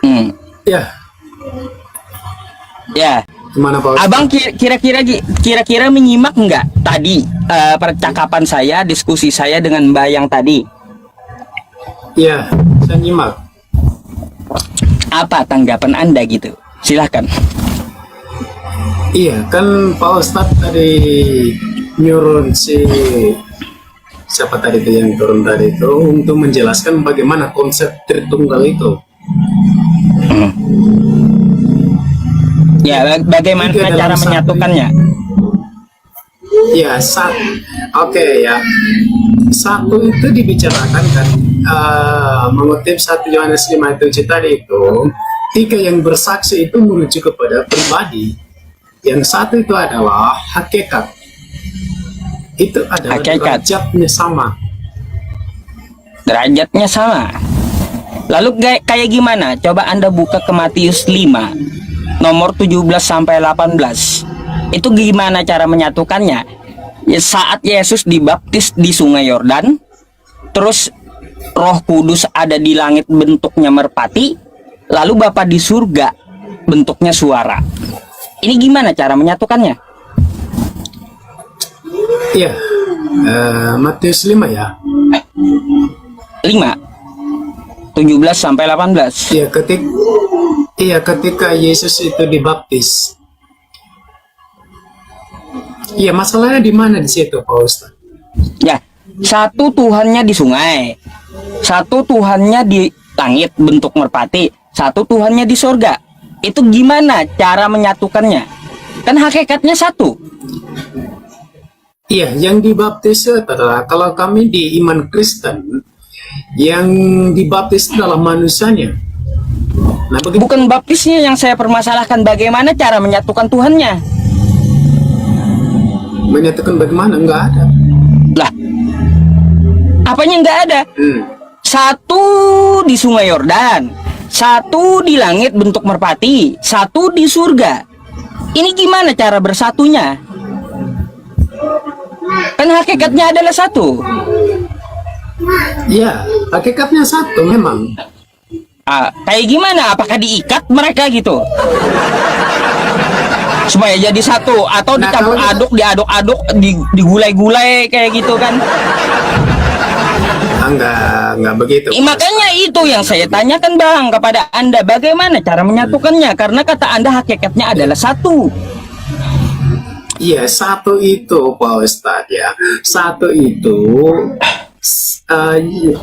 Hmm. Ya, Ya, gimana Pak Ustadz? abang kira-kira menyimak nggak tadi percakapan saya, diskusi saya dengan Mbak yang tadi? Ya, saya nyimak. Apa tanggapan Anda gitu? Silahkan. Iya, kan Pak Ustadz tadi nyuruh siapa tadi itu yang turun tadi itu untuk menjelaskan bagaimana konsep Tritunggal itu. Hmm. Ya, bagaimana Tiga dalam cara satu. menyatukannya? Ya, oke ya. Satu itu dibicarakan kan mengutip 1 Yohanes 5:7 tadi itu, tiga yang bersaksi itu merujuk kepada pribadi. Yang satu itu adalah hakikat. Itu adalah Hakikat. derajatnya sama. Derajatnya sama. Lalu kayak gimana? Coba Anda buka ke Matius 5 nomor 17 sampai 18. Itu gimana cara menyatukannya? Ya, saat Yesus dibaptis di Sungai Yordan, terus Roh Kudus ada di langit bentuknya merpati, lalu Bapa di surga bentuknya suara. Ini gimana cara menyatukannya? Iya, Matius 5 ya. 5 17 sampai 18. Ketika Yesus itu dibaptis. Iya, masalahnya di mana di situ, Pak Ustaz? Ya, satu Tuhannya di sungai, satu Tuhannya di langit bentuk merpati, satu Tuhannya di surga. Itu gimana cara menyatukannya? Kan hakikatnya satu. Iya, yang dibaptis adalah kalau kami di iman Kristen, yang dibaptis adalah manusianya. Nah, begitu. Bukan baptisnya yang saya permasalahkan, bagaimana cara menyatukan Tuhannya? Menyatakan bagaimana? Enggak ada. Lah, apanya nggak ada? Satu di Sungai Yordan, satu di langit bentuk merpati, satu di surga. Ini gimana cara bersatunya? Kan hakikatnya adalah satu. Iya, hakikatnya satu memang. Kayak gimana? Apakah diikat mereka gitu? Supaya jadi satu, atau Nah, dicampur kalau- aduk, diaduk-aduk, digulai-gulai kayak gitu kan? Enggak begitu. Makanya itu yang saya tanyakan Bang kepada Anda, bagaimana cara menyatukannya? Karena kata Anda hakikatnya adalah satu. Iya, satu itu Pak Ustadz ya. Satu itu iya.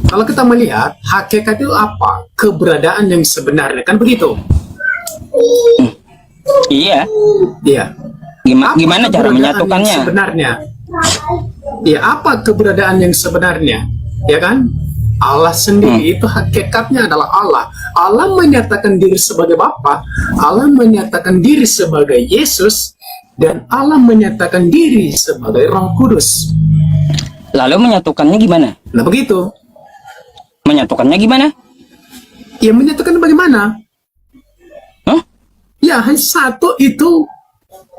Kalau kita melihat hakikat itu apa? Keberadaan yang sebenarnya, kan begitu? Iya. Iya. Gimana Apa cara keberadaan menyatukannya? yang sebenarnya? Ya, apa keberadaan yang sebenarnya? Ya kan? Allah sendiri itu hakikatnya adalah Allah. Allah menyatakan diri sebagai Bapa, Allah menyatakan diri sebagai Yesus, dan Allah menyatakan diri sebagai Roh Kudus. Lalu menyatukannya gimana? Nah, begitu. Menyatukannya gimana? Ya, menyatakan bagaimana? Hah? Ya, hanya satu itu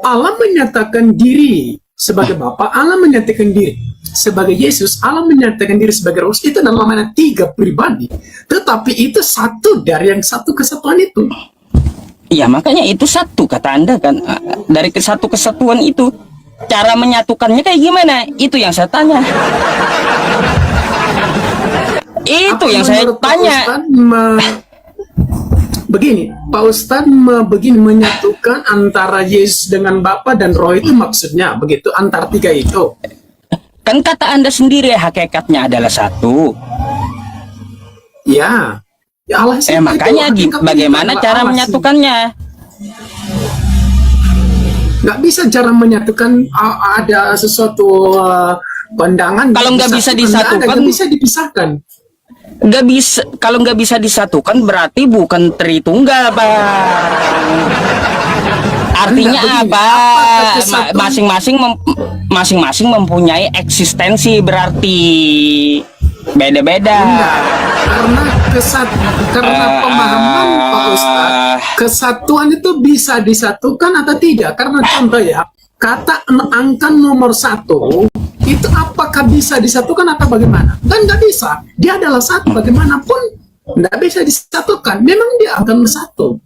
Allah menyatakan diri sebagai Bapa, Allah menyatakan diri sebagai Yesus, Allah menyatakan diri sebagai Roh. Itu namanya tiga pribadi. Tetapi itu satu dari yang satu kesatuan itu. Iya, makanya itu satu kata Anda kan. Dari satu kesatuan itu, cara menyatukannya kayak gimana? Itu yang saya tanya. Itu Apa yang saya menurut Pak tanya. Ustadz begini, Pak Ustadz begini menyatukan antara Yesus dengan Bapa dan Roh itu maksudnya begitu, antar tiga itu. Kan kata Anda sendiri hakikatnya adalah satu. Ya, ya Allah sih, Makanya bagaimana cara menyatukannya? Nggak bisa cara menyatukan ada sesuatu pandangan. Kalau nggak bisa disatukan, nggak bisa dipisahkan. Nggak bisa. Kalau nggak bisa disatukan berarti bukan Tritunggal, Bang. Artinya apa? Masing-masing mempunyai eksistensi, berarti beda-beda. Karena pemahaman Pak Ustadz, kesatuan itu bisa disatukan atau tidak? Karena contoh ya, kata angka nomor 1 itu apakah bisa disatukan atau bagaimana? Kan nggak bisa. Dia adalah satu bagaimanapun Nggak bisa disatukan. Memang dia akan bersatu.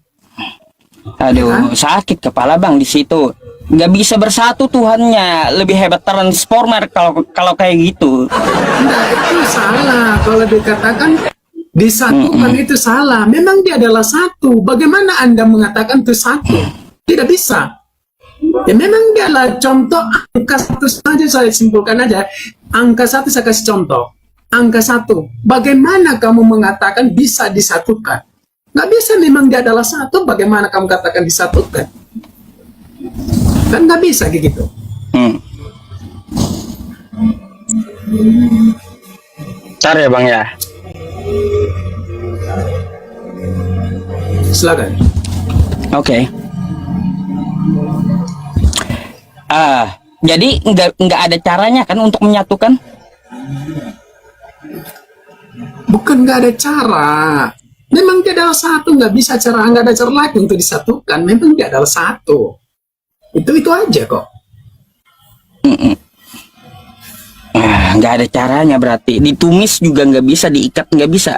Aduh, sakit kepala Bang di situ. Nggak bisa bersatu Tuhannya. Lebih hebat Transformer kalau kayak gitu. Nah, itu salah. Kalau dikatakan disatukan itu salah. Memang dia adalah satu. Bagaimana Anda mengatakan itu satu? Tidak bisa. Ya memang dia adalah contoh angka satu saja, saya simpulkan aja. Angka satu saya kasih contoh. Angka satu. Bagaimana kamu mengatakan bisa disatukan? Nggak bisa, memang dia adalah satu. Bagaimana kamu katakan disatukan? Kan nggak bisa kayak gitu. Ntar ya Bang ya. Silakan. Oke. Jadi nggak ada caranya kan untuk menyatukan? Bukan nggak ada cara. Memang dia adalah satu, nggak bisa cara, nggak ada cara lagi untuk disatukan. Memang dia adalah satu. Itu aja kok. Nggak ada caranya berarti. Ditumis juga nggak bisa, diikat nggak bisa.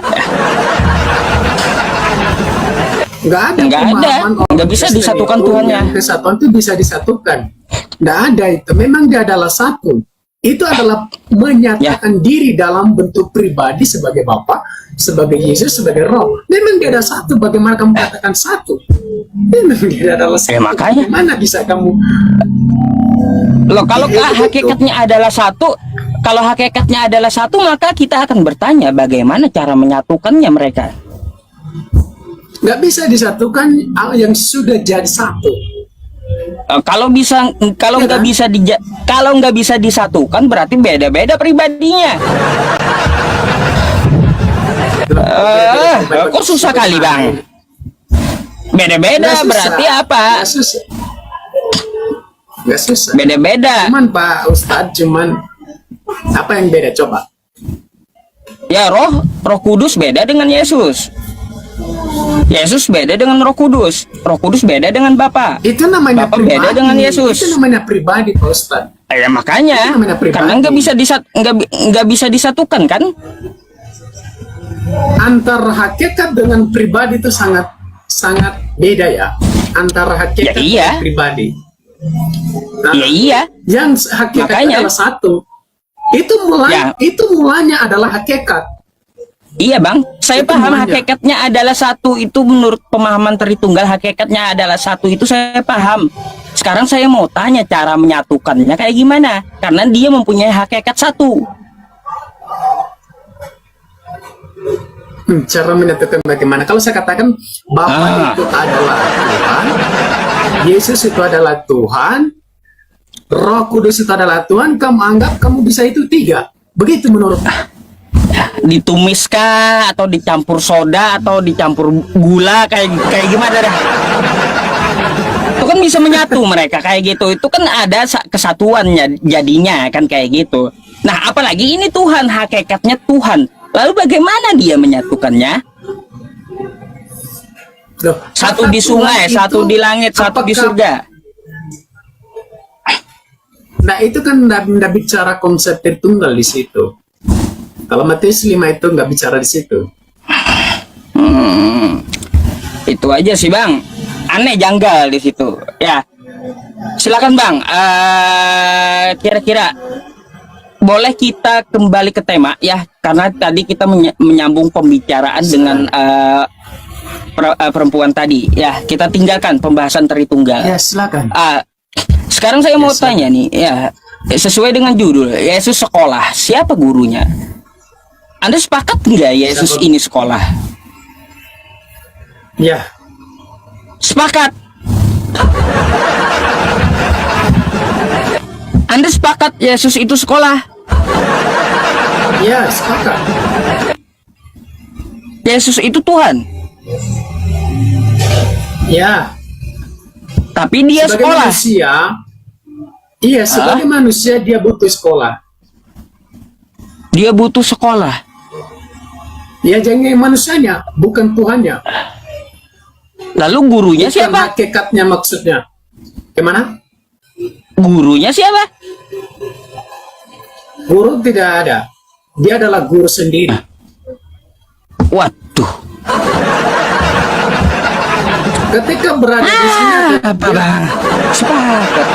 Nggak ada. Nggak bisa disatukan Tuhannya. Kesatuan itu bisa disatukan. Nggak ada itu. Memang dia adalah satu. Itu adalah menyatakan diri dalam bentuk pribadi sebagai Bapa, sebagai Yesus, sebagai Roh. Memang dia ada satu. Bagaimana kamu katakan satu? Memang dia adalah satu. Makanya. Bagaimana bisa kamu? Loh, kalau hakikatnya adalah satu, maka kita akan bertanya bagaimana cara menyatukannya mereka. Nggak bisa disatukan yang sudah jadi satu. Kalau nggak bisa disatukan berarti beda-beda pribadinya. Kok susah kali Bang? Beda-beda berarti apa? Nggak susah. Beda-beda. Cuman Pak Ustadz, apa yang beda coba? Ya Roh Kudus beda dengan Yesus. Yesus beda dengan Roh Kudus. Roh Kudus beda dengan Bapa. Itu namanya Bapa pribadi. beda dengan Yesus. Itu namanya pribadi, Pak Ustadz. Ya makanya, karena nggak bisa disatukan kan? Antara hakikat dengan pribadi itu sangat beda ya. Antara hakikat dan pribadi. Nah, iya. Yang hakikatnya adalah satu. Itu mulanya adalah hakikat. Iya Bang, saya Itu paham mulanya. hakikatnya adalah satu. Itu menurut pemahaman Tritunggal, hakikatnya adalah satu. Itu saya paham. Sekarang saya mau tanya cara menyatukannya kayak gimana? Karena dia mempunyai hakikat satu. Cara menyatukan bagaimana? Kalau saya katakan Bapa itu adalah Tuhan, Yesus itu adalah Tuhan, Roh Kudus itu adalah Tuhan, kamu anggap kamu bisa itu tiga. Begitu menurut Ditumis kah, atau dicampur soda, atau dicampur gula, kayak gimana dah? Itu kan bisa menyatu mereka kayak gitu. Itu kan ada kesatuannya jadinya kan kayak gitu. Nah apalagi ini Tuhan, hakikatnya Tuhan. Lalu bagaimana dia menyatukannya? Loh, Satu di sungai, satu di langit, satu di surga. Nah itu kan nggak bicara konsep Tritunggal di situ. Kalau Matius 5 itu nggak bicara di situ. Itu aja sih Bang, aneh, janggal di situ. Ya, silakan Bang. Kira-kira boleh kita kembali ke tema ya, karena tadi kita menyambung pembicaraan dengan perempuan tadi. Ya, kita tinggalkan pembahasan Tritunggal. Ya silakan. Sekarang saya mau tanya nih, ya sesuai dengan judul Yesus sekolah, siapa gurunya? Anda sepakat nggak Yesus ini sekolah? Ya. Sepakat. Anda sepakat Yesus itu sekolah? Ya, sepakat. Yesus itu Tuhan? Ya. Tapi dia Sebagai sekolah. manusia, iya, sebagai manusia dia butuh sekolah. Dia butuh sekolah. Ya, jangan manusianya, bukan Tuhannya. Lalu gurunya Bukan siapa? hakikatnya maksudnya. Gimana? Gurunya siapa? Guru tidak ada. Dia adalah guru sendiri. What? Waduh. Ketika berada di sini, Apa bang? Sepakat.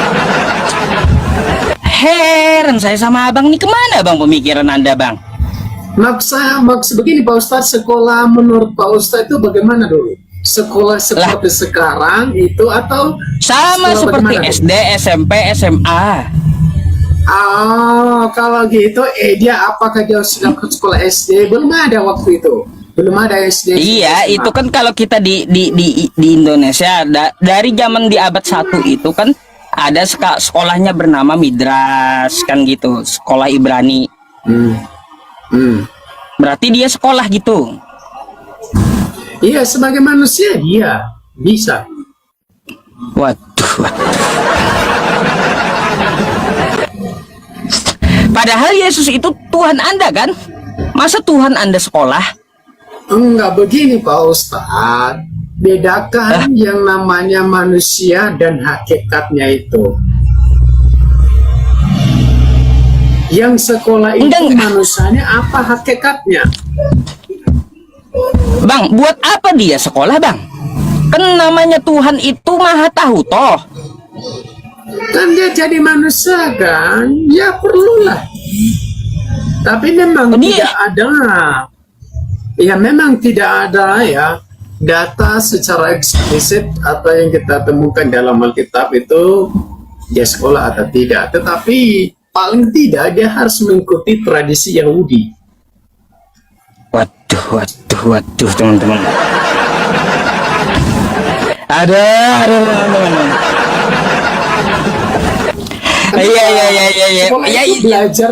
Heran saya sama abang nih, kemana bang pemikiran anda bang? maksud begini Pak Ustadz, sekolah menurut Pak Ustadz itu bagaimana dulu? Sekolah seperti sekarang itu atau Sama sekolah seperti bagaimana dulu? SD, SMP, SMA. Kalau gitu, dia apakah dia sudah ke sekolah SD? Belum ada waktu itu. Belum ada SD. Iya, SMA. itu kan kalau kita di Indonesia dari zaman di abad 1 itu kan ada sekolahnya bernama Midras kan gitu, sekolah Ibrani. Berarti dia sekolah gitu. Iya, sebagai manusia dia bisa. Waduh. Padahal Yesus itu Tuhan Anda kan? Masa Tuhan Anda sekolah? Enggak begini Pak Ustadz. Bedakan yang namanya manusia dan hakikatnya itu. Yang sekolah itu Enggak. manusianya, apa hakikatnya? Bang, buat apa dia sekolah bang? Kan namanya Tuhan itu maha tahu toh. Kan dia jadi manusia kan, ya perlulah. Tapi memang Dia- tidak ada, ya memang tidak ada ya data secara eksplisit atau yang kita temukan dalam Alkitab itu dia sekolah atau tidak. Tetapi paling tidak dia harus mengikuti tradisi Yahudi. Waduh teman-teman. Ada teman-teman. Iya. Sekolah Iya, itu belajar.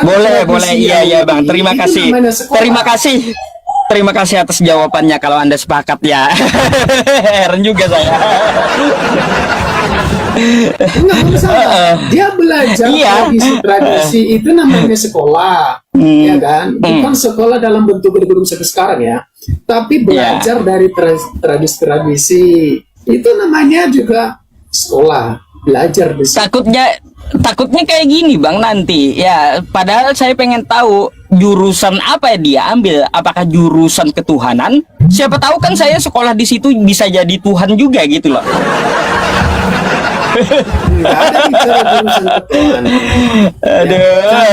Boleh, tradisi iya Yahudi. bang. Terima Itu kasih. namanya sekolah. Terima kasih atas jawabannya kalau Anda sepakat ya. Heran juga saya. Enggak masalah. Dia belajar Iya. tradisi itu namanya sekolah, ya kan? Bukan sekolah dalam bentuk gedung seperti sekarang ya, tapi belajar dari tradisi-tradisi itu namanya juga sekolah, belajar di situ. Takutnya kayak gini bang nanti ya. Padahal saya pengen tahu jurusan apa ya dia ambil. Apakah jurusan ketuhanan? Siapa tahu kan saya sekolah di situ bisa jadi Tuhan juga gitu loh. Enggak ada bicara jurusan ketuhanan.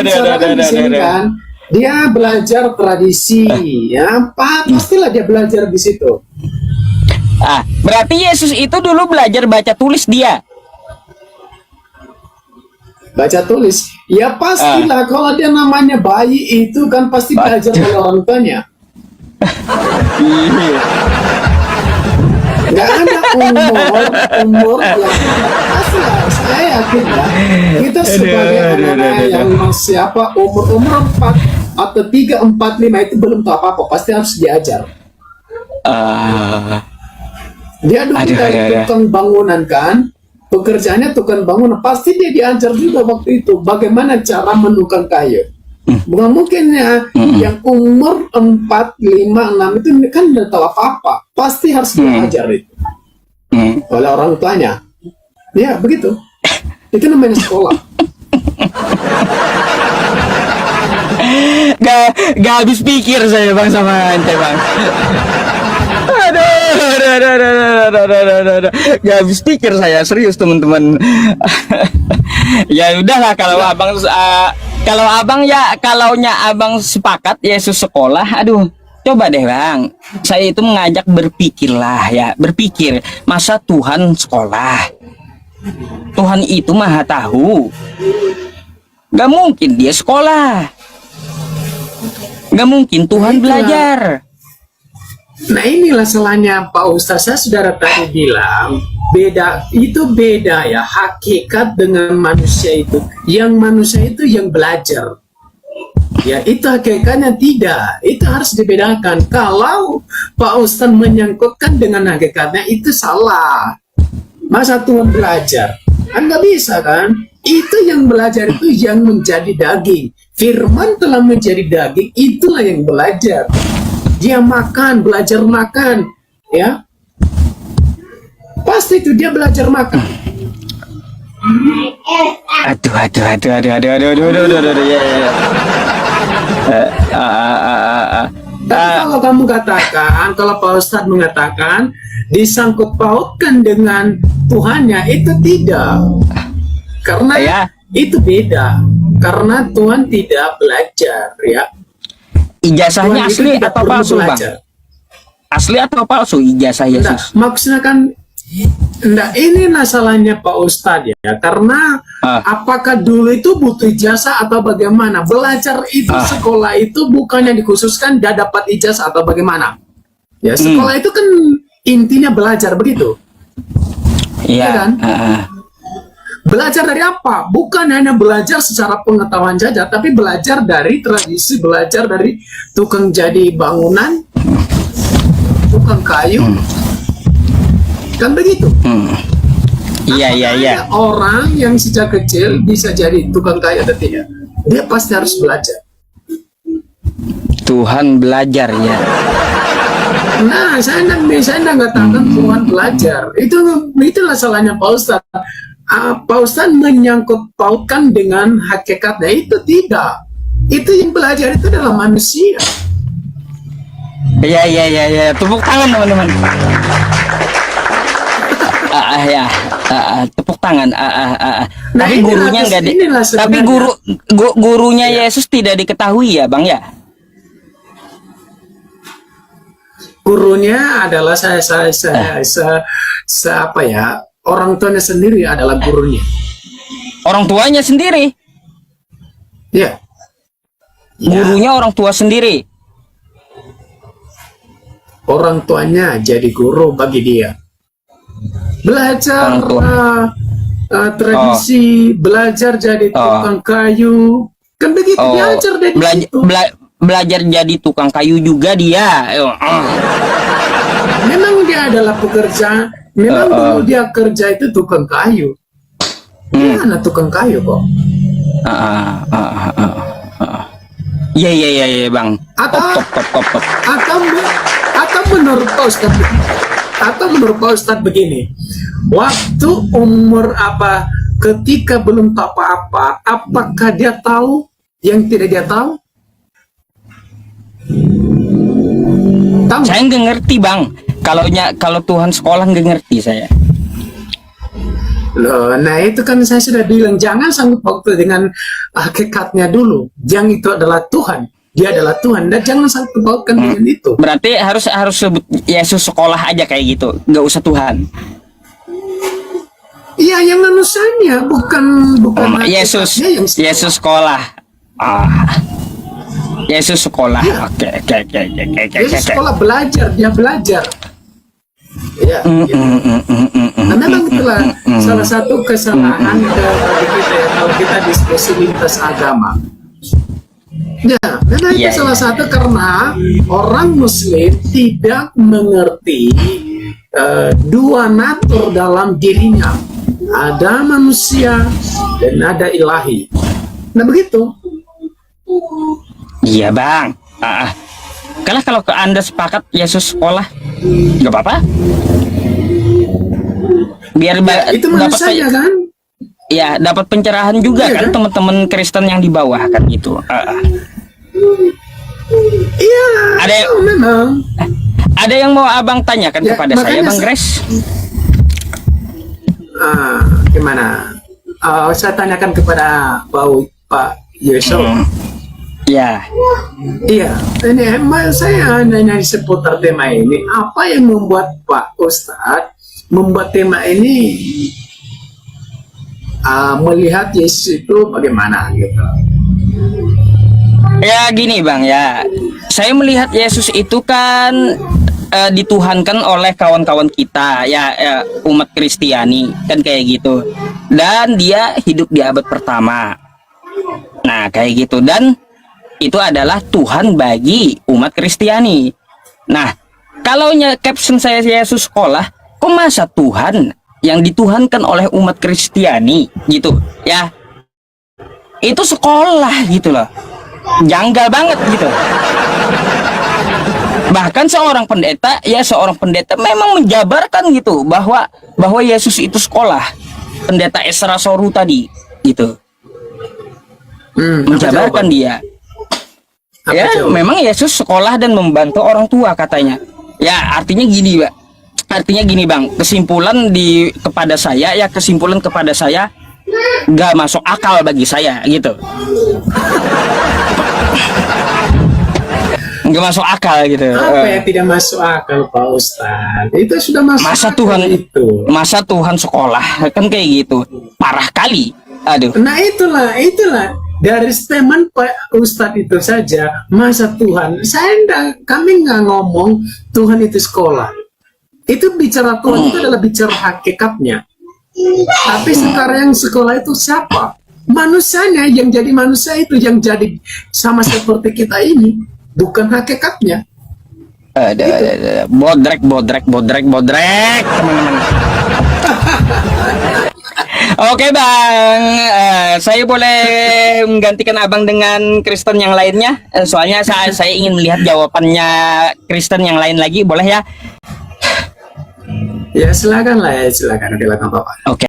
Bicara di sini kan, dia belajar tradisi, ya, pastilah dia belajar di situ. Berarti Yesus itu dulu belajar baca tulis dia. Baca tulis, ya pastilah kalau dia namanya bayi itu kan pasti belajar oleh orang tuanya. Nggak ada umur yang pastilah, saya yakin ya, kita sebagai anak yang masih umur 4 atau 3, 4, 5 itu belum tahu apa-apa, pasti harus diajar. Dia dulu dari tukang bangunan kan, pekerjaannya tukang bangunan, pasti dia diajar juga waktu itu bagaimana cara menukang kayu. Bukan mungkin ya yang umur 4, 5, 6 itu kan tidak tahu apa-apa, pasti harus diajar itu oleh orang tuanya. Ya begitu, itu namanya sekolah. Gak habis pikir saya bang sama ente bang. Aduh. Gak habis pikir saya, serius teman-teman. Ya udahlah kalau abang kalaunya abang sepakat Yesus sekolah. Aduh, coba deh bang, saya itu mengajak berpikirlah ya, berpikir masa Tuhan sekolah. Tuhan itu maha tahu. Gak mungkin dia sekolah. Gak mungkin Tuhan belajar. Nah inilah salahnya Pak Ustaz, saya saudara tadi bilang beda ya hakikat dengan manusia itu. Yang manusia itu yang belajar, ya itu hakikatnya tidak, itu harus dibedakan. Kalau Pak Ustaz menyangkutkan dengan hakikatnya itu salah. Masa Tuhan belajar? Kan nggak bisa kan? Itu yang belajar itu yang menjadi daging. Firman telah menjadi daging, itulah yang belajar. Dia makan, belajar makan, ya. Pasti itu dia belajar makan. Aduh, ya. Tapi kalau kamu katakan, kalau Pak Ustadz mengatakan disangkut pautkan dengan Tuhannya, itu tidak. Karena Ya. itu beda. Karena Tuhan tidak belajar, ya. Ijazahnya Tuhan itu asli tidak atau perlu palsu, Bang? belajar. Asli atau palsu ijazah Enggak, Yesus? maksudnya kan enggak, ini masalahnya Pak Ustadz ya. Karena apakah dulu itu butuh ijazah atau bagaimana? Belajar itu, sekolah itu bukannya dikhususkan dia dapat ijazah atau bagaimana? Ya, sekolah itu kan intinya belajar, begitu. Iya. Iya kan? Belajar dari apa? Bukan hanya belajar secara pengetahuan saja, tapi belajar dari tradisi, belajar dari tukang jadi bangunan, tukang kayu, kan begitu. Iya, iya, iya. Ada orang yang sejak kecil bisa jadi tukang kayu atau tidak? Dia pasti harus belajar. Tuhan belajar ya. Nah, saya tidak katakan Tuhan belajar. Itulah salahnya Pak Ustadz. Pak Ustadz menyangkut pautkan dengan hakikatnya, itu tidak. Itu yang belajar itu adalah manusia. Iya, iya, iya, iya. Tepuk tangan teman-teman. Ya, tepuk tangan. Nah, Tapi gurunya inilah- enggak di. inilah Tapi sebenarnya. gurunya Yesus tidak diketahui ya, Bang ya. Gurunya adalah apa ya? Orang tuanya sendiri adalah gurunya. Orang tuanya sendiri. Ya. Gurunya orang tua sendiri. Orang tuanya jadi guru bagi dia. Belajar Orang tua. tradisi, belajar jadi tukang kayu. Kan begitu, belajar dari situ. Belajar jadi tukang kayu juga dia. Memang dia adalah pekerja. Memang dulu dia kerja itu tukang kayu. Dia anak tukang kayu kok. Iya, iya, iya, iya, Bang. Atau Top. atau menurut Pak Ustadz, begini, waktu umur apa, ketika belum tahu apa-apa, apakah dia tahu yang tidak dia tahu? Tahu? Saya nggak ngerti, Bang. Kalau Tuhan sekolah nggak ngerti saya. Loh, nah itu kan saya sudah bilang, jangan sanggup waktu dengan hakikatnya dulu. Yang itu adalah Tuhan, dia adalah Tuhan, dan jangan sanggup pautkan dengan itu. Berarti harus sebut Yesus sekolah aja kayak gitu, nggak usah Tuhan. Iya, yang manusianya, bukan Yesus hakikatnya yang Yesus sekolah. Yesus sekolah. Oke. Yesus sekolah belajar, dia belajar. Ya, gitu. Nah, memang itulah salah satu kesalahan bagi kita ya, kalau kita diskusi lintas agama. Ya, memang itu salah satu karena orang Muslim tidak mengerti dua natur dalam dirinya. Ada manusia dan ada ilahi. Nah, begitu. Iya, Bang. Kalau Anda sepakat Yesus sekolah, nggak apa-apa. Biar Itu manusianya kan? Ya, dapat pencerahan juga Iya, kan kan? teman-teman Kristen yang di bawah kan gitu. Iya, Ada- memang. Ada yang mau Abang tanyakan Ya, kepada saya, makanya Bang Grace? Gimana? Saya tanyakan kepada Pak Yusuf. Ya, Iya, ini saya nanya seputar tema ini. Apa yang membuat Pak Ustadz membuat tema ini melihat Yesus itu bagaimana gitu? ya gini Bang ya. Saya melihat Yesus itu kan dituhankan oleh kawan-kawan kita ya, umat Kristiani kan kayak gitu. Dan dia hidup di abad pertama. Nah, kayak gitu, dan itu adalah Tuhan bagi umat Kristiani. Nah, kalau caption saya Yesus sekolah, kok masa Tuhan yang dituhankan oleh umat Kristiani gitu ya? Itu sekolah gitu loh. Janggal banget gitu. Bahkan seorang pendeta memang menjabarkan gitu bahwa Yesus itu sekolah. Pendeta Esra Soru tadi gitu. Menjabarkan dia. Apa Ya, jawab? memang Yesus sekolah dan membantu orang tua katanya. Ya, artinya gini, Pak. Artinya gini, Bang. Kesimpulan kepada saya nggak masuk akal bagi saya gitu. Nggak masuk akal gitu. Apa yang tidak masuk akal, Pak Ustadz? Itu sudah masuk Masa akal Tuhan itu. Masa Tuhan sekolah kan kayak gitu. Parah kali. Aduh. Nah itulah dari statement Pak Ustadz itu saja, masa Tuhan, kami nggak ngomong Tuhan itu sekolah. Itu bicara Tuhan itu adalah bicara hakikatnya. Tapi sekarang yang sekolah itu siapa? Manusianya, yang jadi manusia itu, yang jadi sama seperti kita ini, bukan hakikatnya. Bodrek, teman-teman. Oke Bang, saya boleh menggantikan Abang dengan Kristen yang lainnya. Soalnya saya ingin melihat jawabannya Kristen yang lain lagi, boleh ya? Ya silakan lah, ya silakan Bapak. Oke.